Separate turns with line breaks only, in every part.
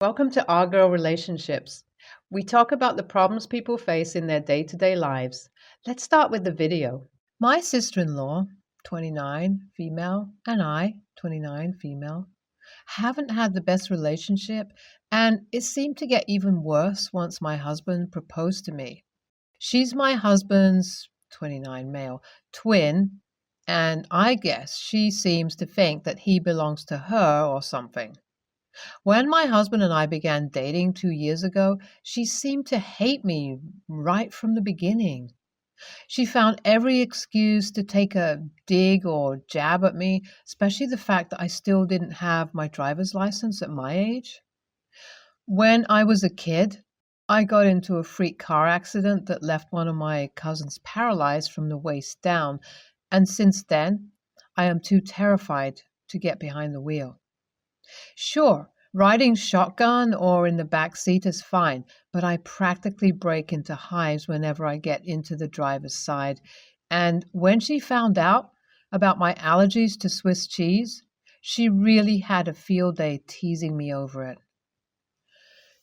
Welcome to Our Girl Relationships. We talk about the problems people face in their day-to-day lives. Let's start with the video. My sister-in-law, 29, female, and I, 29, female, haven't had the best relationship, and it seemed to get even worse once my husband proposed to me. She's my husband's, 29 male, twin, and I guess she seems to think that he belongs to her or something. When my husband and I began dating 2 years ago, she seemed to hate me right from the beginning. She found every excuse to take a dig or jab at me, especially the fact that I still didn't have my driver's license at my age. When I was a kid, I got into a freak car accident that left one of my cousins paralyzed from the waist down, and since then, I am too terrified to get behind the wheel. Sure, riding shotgun or in the back seat is fine, but I practically break into hives whenever I get into the driver's side. And when she found out about my allergies to Swiss cheese, she really had a field day teasing me over it.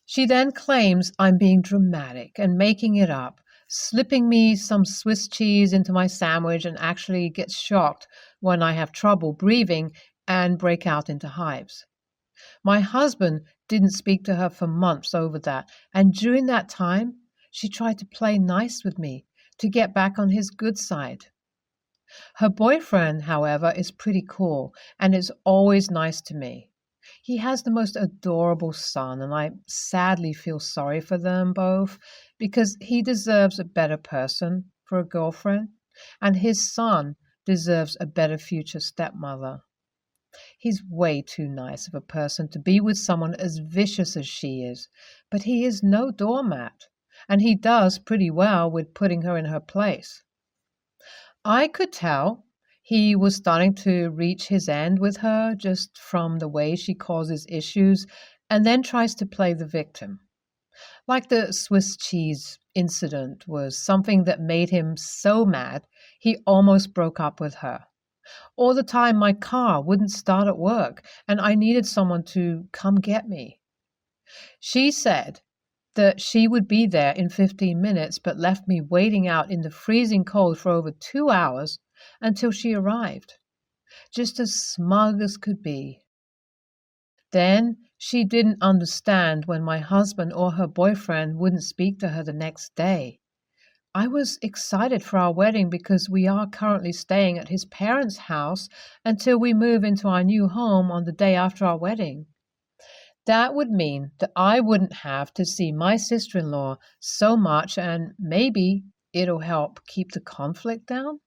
She then claims I'm being dramatic and making it up, slipping me some Swiss cheese into my sandwich, and actually gets shocked when I have trouble breathing and break out into hives. My husband didn't speak to her for months over that, and during that time, she tried to play nice with me to get back on his good side. Her boyfriend, however, is pretty cool and is always nice to me. He has the most adorable son, and I sadly feel sorry for them both because he deserves a better person for a girlfriend, and his son deserves a better future stepmother. He's way too nice of a person to be with someone as vicious as she is, but he is no doormat, and he does pretty well with putting her in her place. I could tell he was starting to reach his end with her just from the way she causes issues and then tries to play the victim. Like the Swiss cheese incident was something that made him so mad he almost broke up with her. All the time my car wouldn't start at work and I needed someone to come get me. She said that she would be there in 15 minutes but left me waiting out in the freezing cold for over 2 hours until she arrived, just as smug as could be. Then she didn't understand when my husband or her boyfriend wouldn't speak to her the next day. I was excited for our wedding because we are currently staying at his parents' house until we move into our new home on the day after our wedding. That would mean that I wouldn't have to see my sister-in-law so much, and maybe it'll help keep the conflict down.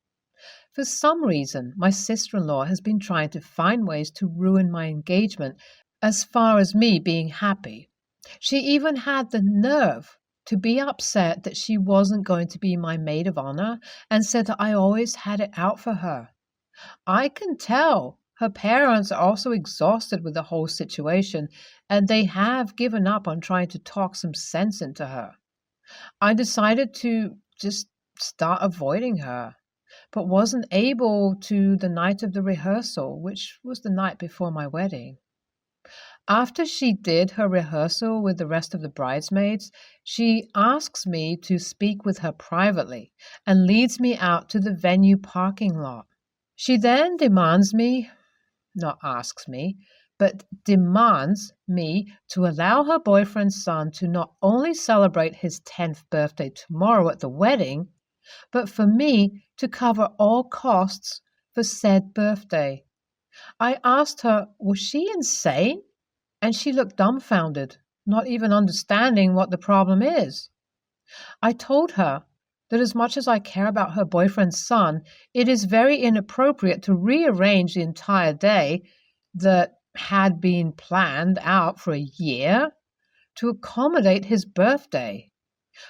For some reason, my sister-in-law has been trying to find ways to ruin my engagement as far as me being happy. She even had the nerve to be upset that she wasn't going to be my maid of honor and said that I always had it out for her. I can tell her parents are also exhausted with the whole situation, and they have given up on trying to talk some sense into her. I decided to just start avoiding her, but wasn't able to the night of the rehearsal, which was the night before my wedding. After she did her rehearsal with the rest of the bridesmaids, she asks me to speak with her privately and leads me out to the venue parking lot. She then demands me, not asks me, but demands me to allow her boyfriend's son to not only celebrate his 10th birthday tomorrow at the wedding, but for me to cover all costs for said birthday. I asked her, was she insane? And she looked dumbfounded, not even understanding what the problem is. I told her that as much as I care about her boyfriend's son, it is very inappropriate to rearrange the entire day that had been planned out for a year to accommodate his birthday,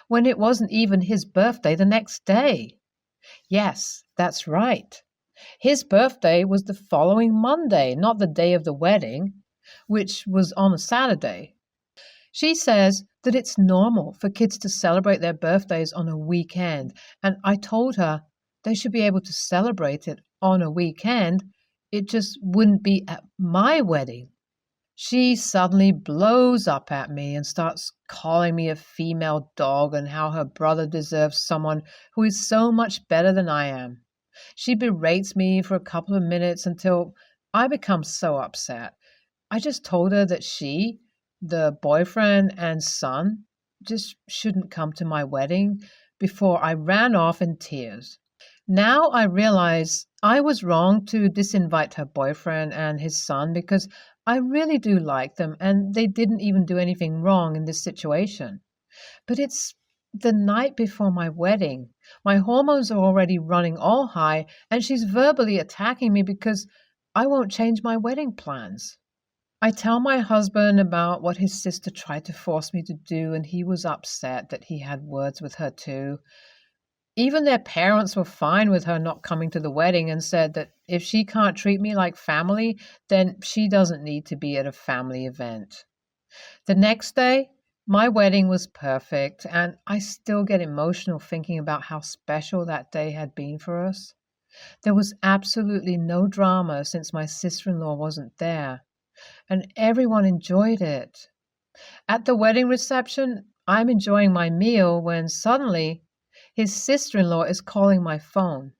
when it wasn't even his birthday the next day. Yes, that's right. His birthday was the following Monday, not the day of the wedding, which was on a Saturday. She says that it's normal for kids to celebrate their birthdays on a weekend, and I told her they should be able to celebrate it on a weekend. It just wouldn't be at my wedding. She suddenly blows up at me and starts calling me a female dog and how her brother deserves someone who is so much better than I am. She berates me for a couple of minutes until I become so upset. I just told her that she, the boyfriend and son, just shouldn't come to my wedding before I ran off in tears. Now I realize I was wrong to disinvite her boyfriend and his son because I really do like them and they didn't even do anything wrong in this situation. But it's the night before my wedding. My hormones are already running all high, and she's verbally attacking me because I won't change my wedding plans. I tell my husband about what his sister tried to force me to do, and he was upset that he had words with her too. Even their parents were fine with her not coming to the wedding and said that if she can't treat me like family, then she doesn't need to be at a family event. The next day, my wedding was perfect, and I still get emotional thinking about how special that day had been for us. There was absolutely no drama since my sister-in-law wasn't there, and everyone enjoyed it. At the wedding reception, I'm enjoying my meal when suddenly his sister-in-law is calling my phone.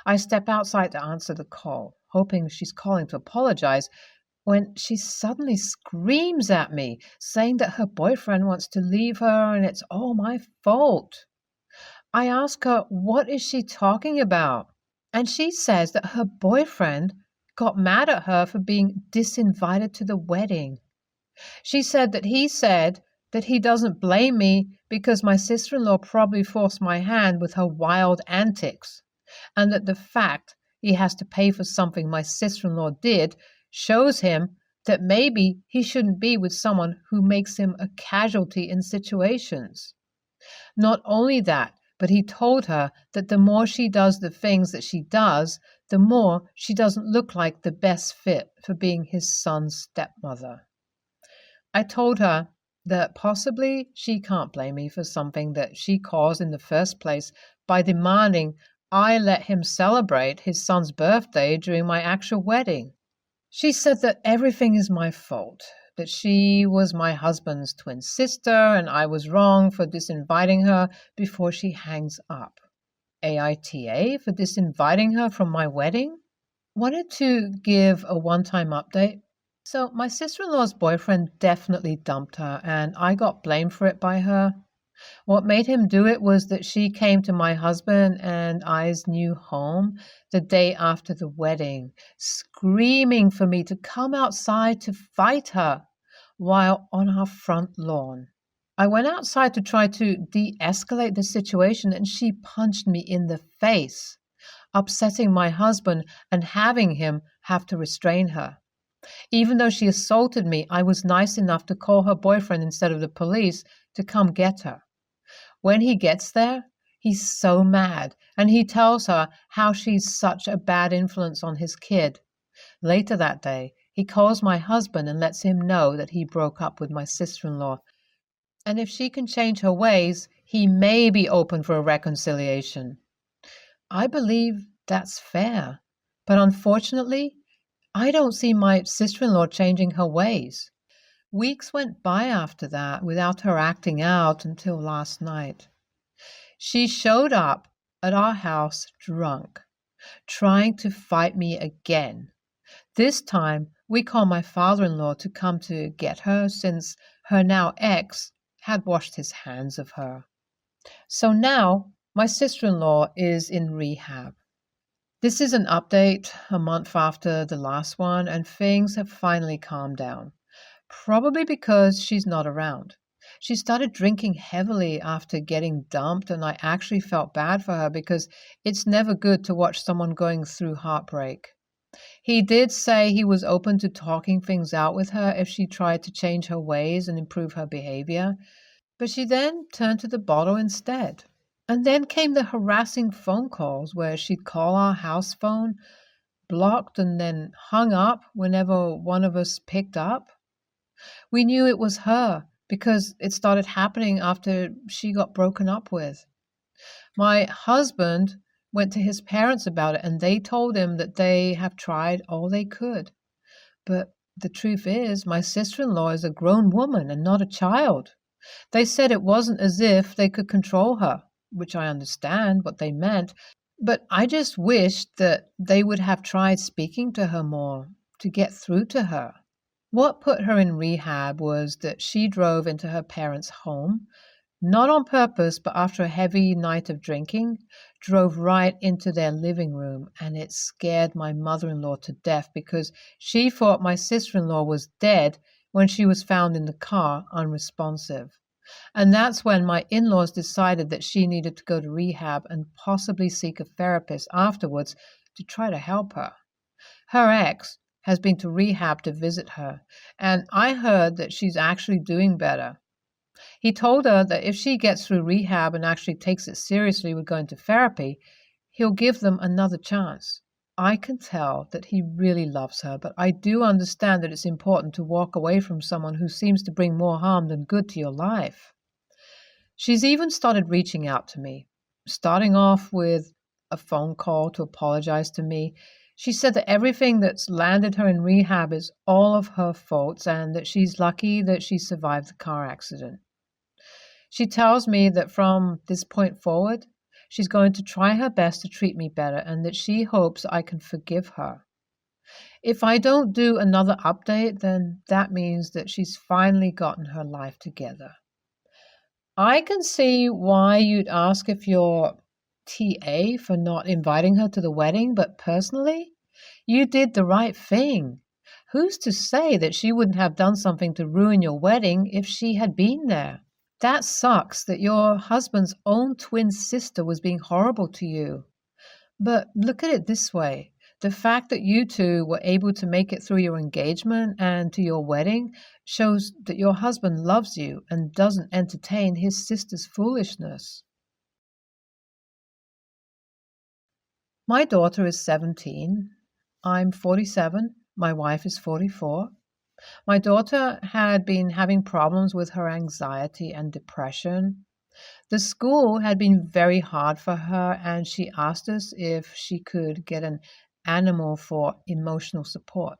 I step outside to answer the call, hoping she's calling to apologize, when she suddenly screams at me, saying that her boyfriend wants to leave her and it's all my fault. I ask her, what is she talking about? And she says that her boyfriend got mad at her for being disinvited to the wedding. She said that he doesn't blame me because my sister-in-law probably forced my hand with her wild antics, and that the fact he has to pay for something my sister-in-law did shows him that maybe he shouldn't be with someone who makes him a casualty in situations. Not only that, but he told her that the more she does the things that she does, the more she doesn't look like the best fit for being his son's stepmother. I told her that possibly she can't blame me for something that she caused in the first place by demanding I let him celebrate his son's birthday during my actual wedding. She said that everything is my fault, that she was my husband's twin sister and I was wrong for disinviting her before she hangs up. AITA for disinviting her from my wedding? Wanted to give a one-time update. So my sister-in-law's boyfriend definitely dumped her and I got blamed for it by her. What made him do it was that she came to my husband and I's new home the day after the wedding, screaming for me to come outside to fight her while on our front lawn. I went outside to try to de-escalate the situation and she punched me in the face, upsetting my husband and having him have to restrain her. Even though she assaulted me, I was nice enough to call her boyfriend instead of the police to come get her. When he gets there, he's so mad, and he tells her how she's such a bad influence on his kid. Later that day, he calls my husband and lets him know that he broke up with my sister-in-law, and if she can change her ways, he may be open for a reconciliation. I believe that's fair, but unfortunately, I don't see my sister-in-law changing her ways. Weeks went by after that without her acting out until last night. She showed up at our house drunk, trying to fight me again. This time, we called my father-in-law to come to get her since her now ex had washed his hands of her. So now, my sister-in-law is in rehab. This is an update a month after the last one, and things have finally calmed down. Probably because she's not around. She started drinking heavily after getting dumped, and I actually felt bad for her because it's never good to watch someone going through heartbreak. He did say he was open to talking things out with her if she tried to change her ways and improve her behavior, but she then turned to the bottle instead. And then came the harassing phone calls where she'd call our house phone, blocked and then hung up whenever one of us picked up. We knew it was her because it started happening after she got broken up with. My husband went to his parents about it and they told him that they have tried all they could, but the truth is, my sister-in-law is a grown woman and not a child. They said it wasn't as if they could control her, which I understand what they meant, but I just wished that they would have tried speaking to her more to get through to her. What put her in rehab was that she drove into her parents' home, not on purpose, but after a heavy night of drinking, drove right into their living room, and it scared my mother-in-law to death because she thought my sister-in-law was dead when she was found in the car unresponsive. And that's when my in-laws decided that she needed to go to rehab and possibly seek a therapist afterwards to try to help her. Her ex has been to rehab to visit her, and I heard that she's actually doing better. He told her that if she gets through rehab and actually takes it seriously with going to therapy, he'll give them another chance. I can tell that he really loves her, but I do understand that it's important to walk away from someone who seems to bring more harm than good to your life. She's even started reaching out to me, starting off with a phone call to apologize to me. She said that everything that's landed her in rehab is all of her faults and that she's lucky that she survived the car accident. She tells me that from this point forward, she's going to try her best to treat me better and that she hopes I can forgive her. If I don't do another update, then that means that she's finally gotten her life together. I can see why you'd ask if you're TA for not inviting her to the wedding, but personally, you did the right thing. Who's to say that she wouldn't have done something to ruin your wedding if she had been there? That sucks that your husband's own twin sister was being horrible to you. But look at it this way. The fact that you two were able to make it through your engagement and to your wedding shows that your husband loves you and doesn't entertain his sister's foolishness. My daughter is 17. I'm 47. My wife is 44. My daughter had been having problems with her anxiety and depression. The school had been very hard for her, and she asked us if she could get an animal for emotional support.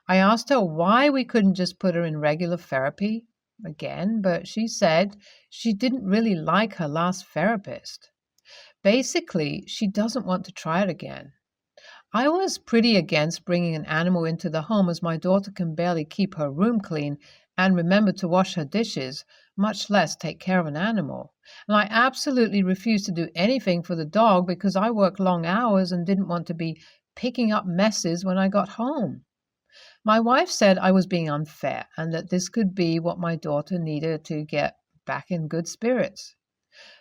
I asked her why we couldn't just put her in regular therapy again, but she said she didn't really like her last therapist. Basically, she doesn't want to try it again. I was pretty against bringing an animal into the home as my daughter can barely keep her room clean and remember to wash her dishes, much less take care of an animal. And I absolutely refused to do anything for the dog because I worked long hours and didn't want to be picking up messes when I got home. My wife said I was being unfair and that this could be what my daughter needed to get back in good spirits.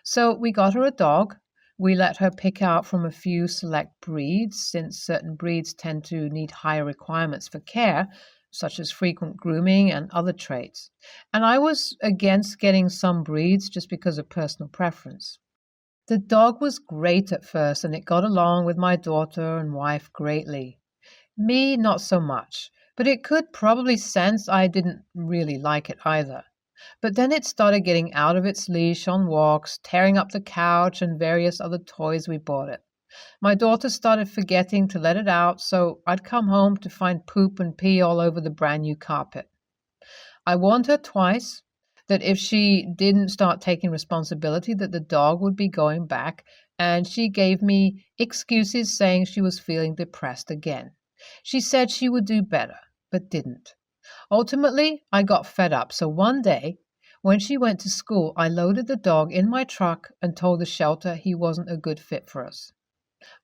So we got her a dog. We let her pick out from a few select breeds, since certain breeds tend to need higher requirements for care, such as frequent grooming and other traits. And I was against getting some breeds just because of personal preference. The dog was great at first, and it got along with my daughter and wife greatly. Me, not so much, but it could probably sense I didn't really like it either. But then it started getting out of its leash on walks, tearing up the couch and various other toys we bought it. My daughter started forgetting to let it out, so I'd come home to find poop and pee all over the brand new carpet. I warned her twice that if she didn't start taking responsibility, that the dog would be going back, and she gave me excuses saying she was feeling depressed again. She said she would do better, but didn't. Ultimately, I got fed up, so one day, when she went to school, I loaded the dog in my truck and told the shelter he wasn't a good fit for us.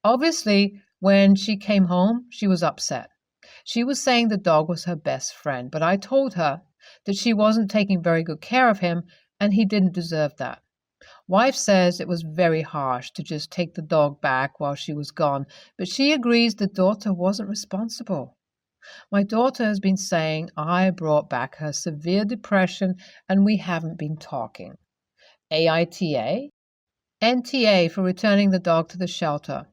Obviously, when she came home, she was upset. She was saying the dog was her best friend, but I told her that she wasn't taking very good care of him and he didn't deserve that. Wife says it was very harsh to just take the dog back while she was gone, but she agrees the daughter wasn't responsible. My daughter has been saying I brought back her severe depression and we haven't been talking. AITA? NTA for returning the dog to the shelter.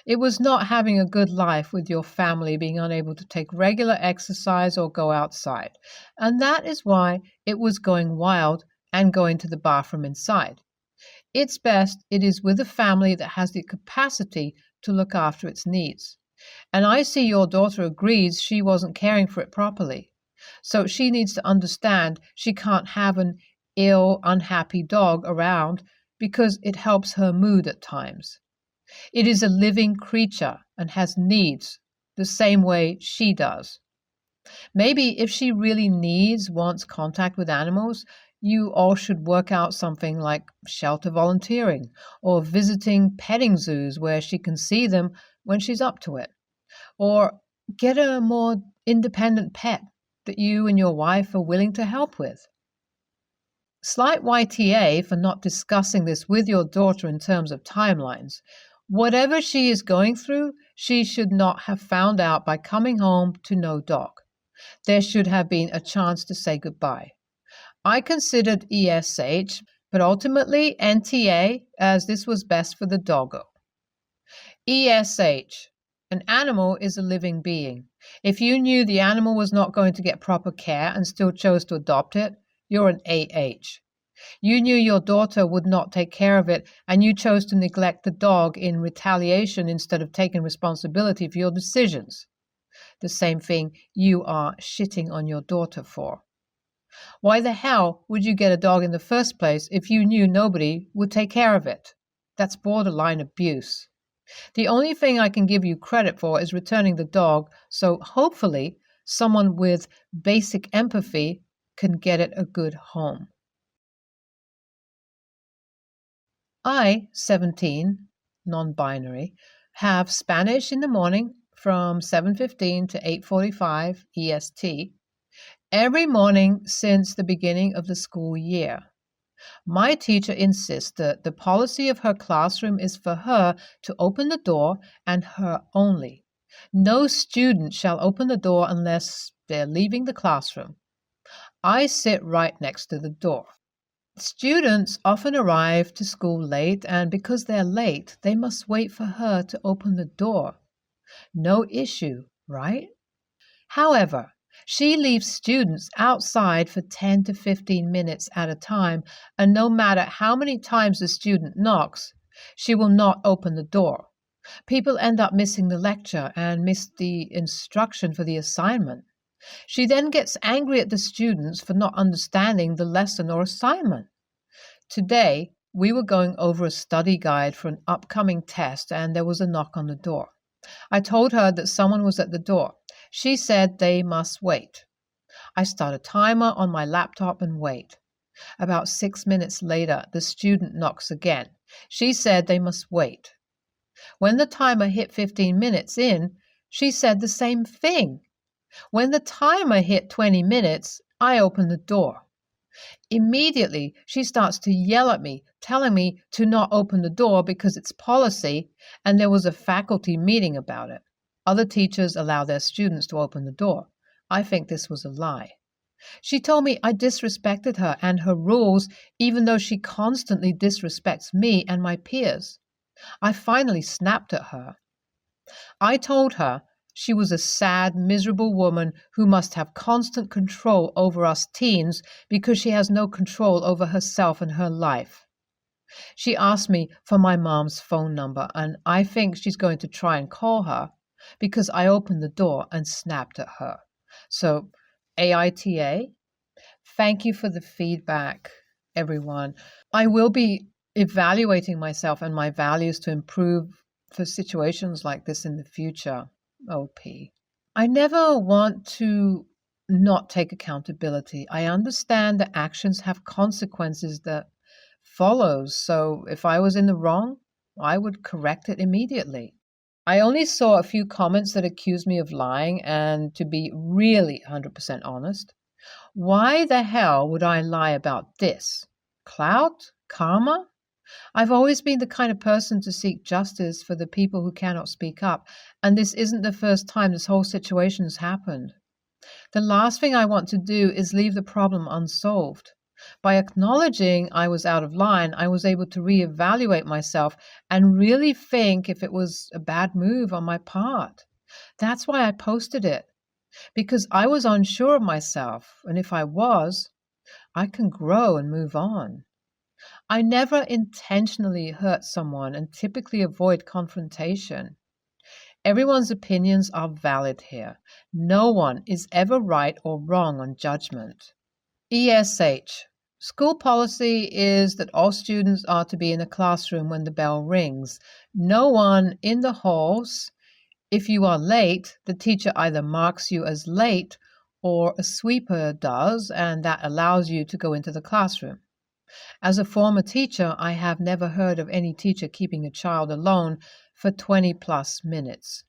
It was not having a good life with your family being unable to take regular exercise or go outside. And that is why it was going wild and going to the bathroom inside. It's best it is with a family that has the capacity to look after its needs. And I see your daughter agrees she wasn't caring for it properly. So she needs to understand she can't have an ill, unhappy dog around because it helps her mood at times. It is a living creature and has needs the same way she does. Maybe if she really wants contact with animals, you all should work out something like shelter volunteering or visiting petting zoos where she can see them when she's up to it. Or get a more independent pet that you and your wife are willing to help with. Slight YTA for not discussing this with your daughter in terms of timelines. Whatever she is going through, she should not have found out by coming home to no dog. There should have been a chance to say goodbye. I considered ESH, but ultimately NTA, as this was best for the doggo. ESH. An animal is a living being. If you knew the animal was not going to get proper care and still chose to adopt it, you're an AH. You knew your daughter would not take care of it, and you chose to neglect the dog in retaliation instead of taking responsibility for your decisions. The same thing you are shitting on your daughter for. Why the hell would you get a dog in the first place if you knew nobody would take care of it? That's borderline abuse. The only thing I can give you credit for is returning the dog, so hopefully someone with basic empathy can get it a good home. I, 17, non-binary, have Spanish in the morning from 7:15 to 8:45 EST every morning since the beginning of the school year. My teacher insists that the policy of her classroom is for her to open the door and her only. No student shall open the door unless they're leaving the classroom. I sit right next to the door. Students often arrive to school late, and because they're late, they must wait for her to open the door. No issue, right? However, she leaves students outside for 10 to 15 minutes at a time, and no matter how many times the student knocks, she will not open the door. People end up missing the lecture and miss the instruction for the assignment. She then gets angry at the students for not understanding the lesson or assignment. Today, we were going over a study guide for an upcoming test, and there was a knock on the door. I told her that someone was at the door. She said they must wait. I start a timer on my laptop and wait. About 6 minutes later, the student knocks again. She said they must wait. When the timer hit 15 minutes in, she said the same thing. When the timer hit 20 minutes, I opened the door. Immediately, she starts to yell at me, telling me to not open the door because it's policy, and there was a faculty meeting about it. Other teachers allow their students to open the door. I think this was a lie. She told me I disrespected her and her rules, even though she constantly disrespects me and my peers. I finally snapped at her. I told her she was a sad, miserable woman who must have constant control over us teens because she has no control over herself and her life. She asked me for my mom's phone number, and I think she's going to try and call her because I opened the door and snapped at her. So, AITA, thank you for the feedback, everyone. I will be evaluating myself and my values to improve for situations like this in the future. OP. I never want to not take accountability. I understand that actions have consequences that follows. So if I was in the wrong, I would correct it immediately. I only saw a few comments that accused me of lying, and to be really 100% honest, why the hell would I lie about this? Clout? Karma? I've always been the kind of person to seek justice for the people who cannot speak up, and this isn't the first time this whole situation has happened. The last thing I want to do is leave the problem unsolved. By acknowledging I was out of line, I was able to reevaluate myself and really think if it was a bad move on my part. That's why I posted it, because I was unsure of myself, and if I was, I can grow and move on. I never intentionally hurt someone and typically avoid confrontation. Everyone's opinions are valid here. No one is ever right or wrong on judgment. ESH. School policy is that all students are to be in a classroom when the bell rings. No one in the halls. If you are late, the teacher either marks you as late or a sweeper does, and that allows you to go into the classroom. As a former teacher, I have never heard of any teacher keeping a child alone for 20 plus minutes.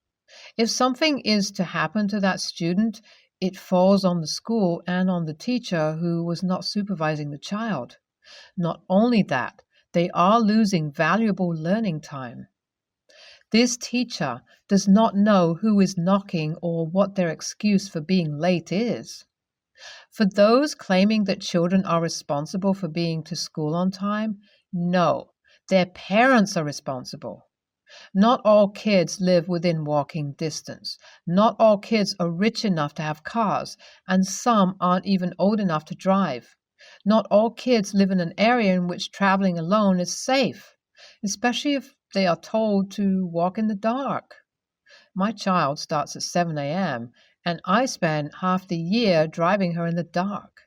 If something is to happen to that student, it falls on the school and on the teacher who was not supervising the child. Not only that, they are losing valuable learning time. This teacher does not know who is knocking or what their excuse for being late is. For those claiming that children are responsible for being to school on time, no, their parents are responsible. Not all kids live within walking distance. Not all kids are rich enough to have cars, and some aren't even old enough to drive. Not all kids live in an area in which traveling alone is safe, especially if they are told to walk in the dark. My child starts at 7 a.m., and I spend half the year driving her in the dark.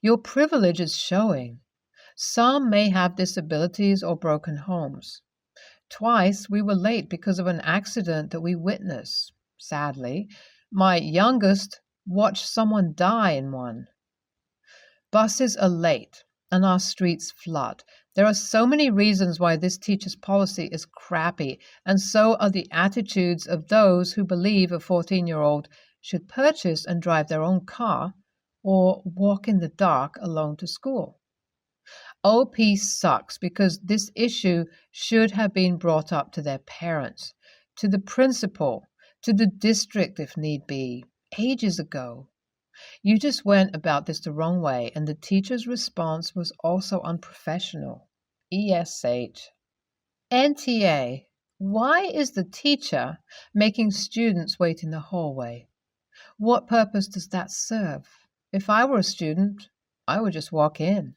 Your privilege is showing. Some may have disabilities or broken homes. Twice we were late because of an accident that we witnessed. Sadly, my youngest watched someone die in one. Buses are late and our streets flood. There are so many reasons why this teacher's policy is crappy, and so are the attitudes of those who believe a 14-year-old should purchase and drive their own car or walk in the dark alone to school. OP sucks because this issue should have been brought up to their parents, to the principal, to the district if need be, ages ago. You just went about this the wrong way, and the teacher's response was also unprofessional. ESH. NTA. Why is the teacher making students wait in the hallway? What purpose does that serve? If I were a student, I would just walk in.